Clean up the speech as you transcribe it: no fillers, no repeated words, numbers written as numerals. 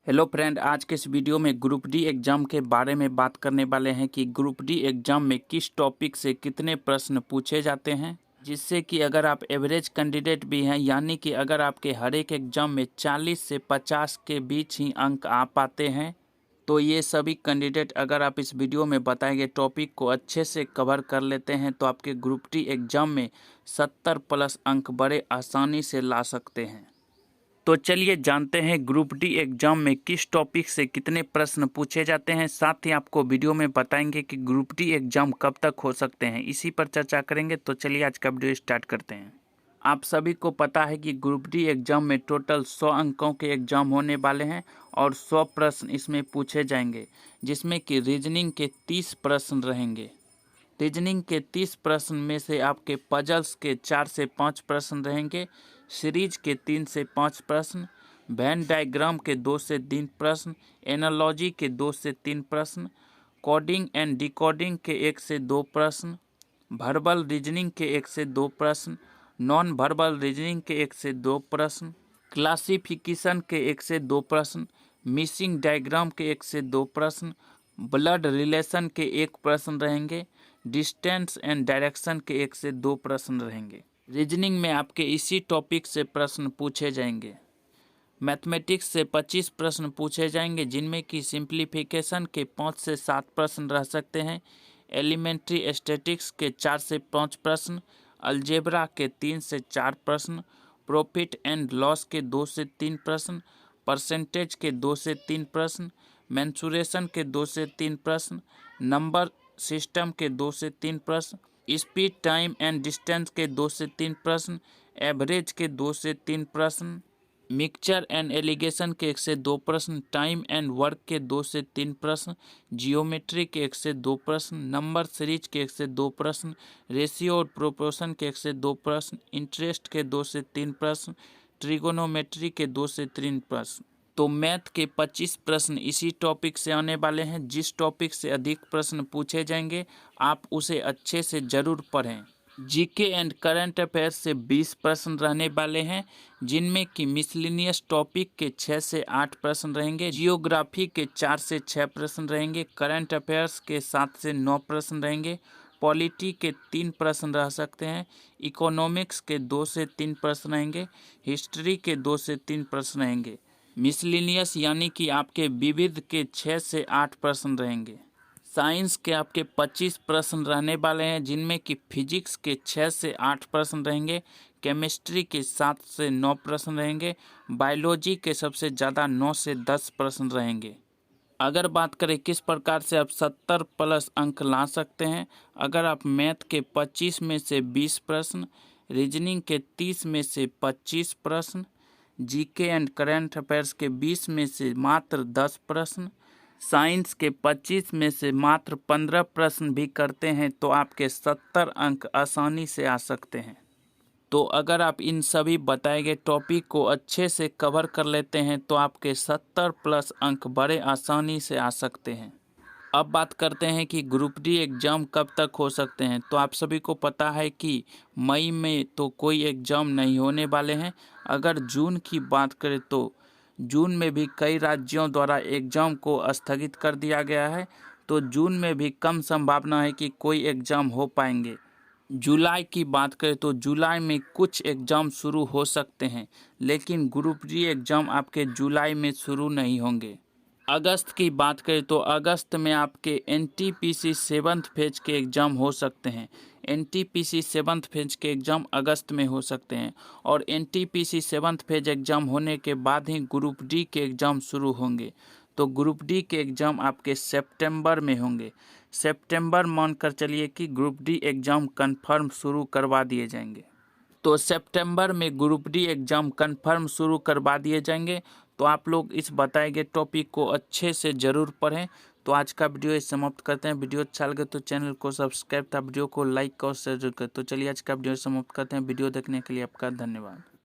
Hello friend, आज के इस वीडियो में ग्रुप डी एग्ज़ाम के बारे में बात करने वाले हैं कि ग्रुप डी एग्ज़ाम में किस टॉपिक से कितने प्रश्न पूछे जाते हैं, जिससे कि अगर आप एवरेज कैंडिडेट भी हैं, यानी कि अगर आपके हर एक एग्ज़ाम में 40 से 50 के बीच ही अंक आ पाते हैं, तो ये सभी कैंडिडेट अगर आप इस वीडियो में बताए गए टॉपिक को अच्छे से कवर कर लेते हैं तो आपके ग्रुप डी एग्ज़ाम में 70 प्लस अंक बड़े आसानी से ला सकते हैं। तो चलिए जानते हैं ग्रुप डी एग्ज़ाम में किस टॉपिक से कितने प्रश्न पूछे जाते हैं। साथ ही आपको वीडियो में बताएंगे कि ग्रुप डी एग्ज़ाम कब तक हो सकते हैं, इसी पर चर्चा करेंगे। तो चलिए आज का वीडियो स्टार्ट करते हैं। आप सभी को पता है कि ग्रुप डी एग्ज़ाम में टोटल 100 अंकों के एग्ज़ाम होने वाले हैं और 100 प्रश्न इसमें पूछे जाएंगे, जिसमें कि रीजनिंग के 30 प्रश्न रहेंगे। रीजनिंग के 30 प्रश्न में से आपके पजल्स के 4 से 5 प्रश्न रहेंगे, सीरीज के 3 से 5 प्रश्न, वेन डायग्राम के 2 से 3 प्रश्न, एनालॉजी के 2 से 3 प्रश्न, कोडिंग एंड डिकोडिंग के 1 से 2 प्रश्न, वर्बल रीजनिंग के 1 से 2 प्रश्न, नॉन वर्बल रीजनिंग के 1 से 2 प्रश्न, क्लासिफिकेशन के 1 से 2 प्रश्न, मिसिंग डायग्राम के 1 से 2 प्रश्न, ब्लड रिलेशन के 1 प्रश्न रहेंगे, डिस्टेंस एंड डायरेक्शन के 1 से 2 प्रश्न रहेंगे। रीजनिंग में आपके इसी टॉपिक से प्रश्न पूछे जाएंगे। मैथमेटिक्स से 25 प्रश्न पूछे जाएंगे, जिनमें कि सिंप्लीफिकेशन के 5 से 7 प्रश्न रह सकते हैं, एलिमेंट्री स्टैटिक्स के 4 से 5 प्रश्न, अलजेब्रा के 3 से 4 प्रश्न, प्रॉफिट एंड लॉस के 2 से 3 प्रश्न, परसेंटेज के 2 से 3 प्रश्न, मेंसुरेशन के 2 से 3 प्रश्न, नंबर सिस्टम के 2 से 3 प्रश्न, स्पीड टाइम एंड डिस्टेंस के 2 से 3 प्रश्न, एवरेज के 2 से 3 प्रश्न, मिक्सचर एंड एलिगेशन के 1 से 2 प्रश्न, टाइम एंड वर्क के 2 से 3 प्रश्न, जियोमेट्री के 1 से 2 प्रश्न, नंबर सीरीज के 1 से 2 प्रश्न, रेशियो और प्रोपोर्शन के 1 से 2 प्रश्न, इंटरेस्ट के 2 से 3 प्रश्न, ट्रिगोनोमेट्री के 2 से 3 प्रश्न। तो मैथ के 25 प्रश्न इसी टॉपिक से आने वाले हैं। जिस टॉपिक से अधिक प्रश्न पूछे जाएंगे आप उसे अच्छे से ज़रूर पढ़ें। जीके एंड करंट अफेयर्स से 20 प्रश्न रहने वाले हैं, जिनमें कि मिसलिनियस टॉपिक के 6 से 8 प्रश्न रहेंगे, जियोग्राफी के 4 से 6 प्रश्न रहेंगे, करंट अफेयर्स के 7 से 9 प्रश्न रहेंगे, पॉलिटी के 3 प्रश्न रह सकते हैं, इकोनॉमिक्स के 2 से 3 प्रश्न रहेंगे, हिस्ट्री के 2 से 3 प्रश्न रहेंगे। मिसलिनियस यानी कि आपके विविध के 6 से 8 प्रश्न रहेंगे। साइंस के आपके 25 प्रश्न रहने वाले हैं, जिनमें कि फिजिक्स के 6 से 8 प्रश्न रहेंगे, केमिस्ट्री के 7 से 9 प्रश्न रहेंगे, बायोलॉजी के सबसे ज़्यादा 9 से 10 प्रश्न रहेंगे। अगर बात करें किस प्रकार से आप 70 प्लस अंक ला सकते हैं, अगर आप मैथ के 25 में से 20 प्रश्न, रीजनिंग के 30 में से 25 प्रश्न, जीके एंड करंट अफेयर्स के 20 में से मात्र 10 प्रश्न, साइंस के 25 में से मात्र 15 प्रश्न भी करते हैं तो आपके 70 अंक आसानी से आ सकते हैं। तो अगर आप इन सभी बताए गए टॉपिक को अच्छे से कवर कर लेते हैं तो आपके 70 प्लस अंक बड़े आसानी से आ सकते हैं। अब बात करते हैं कि ग्रुप डी एग्ज़ाम कब तक हो सकते हैं। तो आप सभी को पता है कि मई में तो कोई एग्ज़ाम नहीं होने वाले हैं। अगर जून की बात करें तो जून में भी कई राज्यों द्वारा एग्ज़ाम को स्थगित कर दिया गया है, तो जून में भी कम संभावना है कि कोई एग्ज़ाम हो पाएंगे। जुलाई की बात करें तो जुलाई में कुछ एग्ज़ाम शुरू हो सकते हैं, लेकिन ग्रुप डी एग्ज़ाम आपके जुलाई में शुरू नहीं होंगे। अगस्त की बात करें तो अगस्त में आपके एनटीपीसी 7th फेज के एग्ज़ाम हो सकते हैं। एनटीपीसी 7th फेज के एग्ज़ाम अगस्त में हो सकते हैं और एनटीपीसी 7th फेज एग्ज़ाम होने के बाद ही ग्रुप डी के एग्ज़ाम शुरू होंगे। तो ग्रुप डी के एग्ज़ाम आपके सितंबर में होंगे। सितंबर मानकर चलिए कि ग्रुप डी एग्ज़ाम कन्फर्म शुरू करवा दिए जाएंगे। तो सितंबर में ग्रुप डी एग्ज़ाम कन्फर्म शुरू करवा दिए जाएंगे। तो आप लोग इस बताए गए टॉपिक को अच्छे से ज़रूर पढ़ें। तो आज का वीडियो समाप्त करते हैं। वीडियो अच्छा लगे तो चैनल को सब्सक्राइब था, वीडियो को लाइक और शेयर करें। तो चलिए आज का वीडियो समाप्त करते हैं। वीडियो देखने के लिए आपका धन्यवाद।